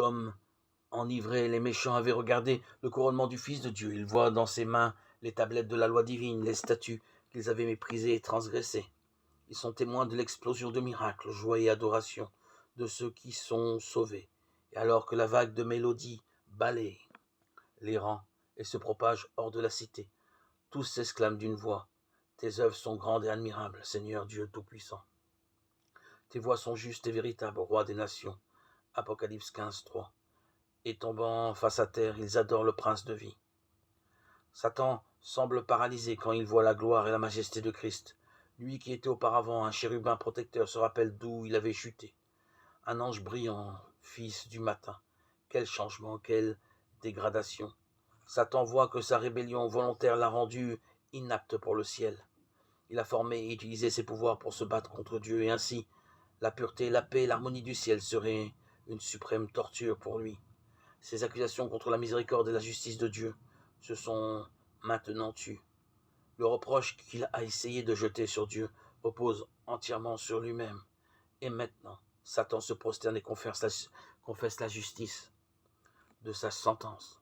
Comme enivrés, les méchants avaient regardé le couronnement du Fils de Dieu. Ils voient dans ses mains les tablettes de la loi divine, les statuts qu'ils avaient méprisés et transgressés. Ils sont témoins de l'explosion de miracles, joie et adoration de ceux qui sont sauvés. Et alors que la vague de mélodie balaye les rangs et se propage hors de la cité, tous s'exclament d'une voix: tes œuvres sont grandes et admirables, Seigneur Dieu Tout-Puissant. Tes voies sont justes et véritables, Roi des nations. Apocalypse 15, 3. Et tombant face à terre, ils adorent le Prince de vie. Satan semble paralysé quand il voit la gloire et la majesté de Christ. Lui qui était auparavant un chérubin protecteur se rappelle d'où il avait chuté. Un ange brillant, fils du matin. Quel changement, quelle dégradation. Satan voit que sa rébellion volontaire l'a rendu inapte pour le ciel. Il a formé et utilisé ses pouvoirs pour se battre contre Dieu, et ainsi la pureté, la paix et l'harmonie du ciel seraient une suprême torture pour lui. Ses accusations contre la miséricorde et la justice de Dieu se sont maintenant tues. Le reproche qu'il a essayé de jeter sur Dieu repose entièrement sur lui-même. Et maintenant, Satan se prosterne et confesse la justice de sa sentence.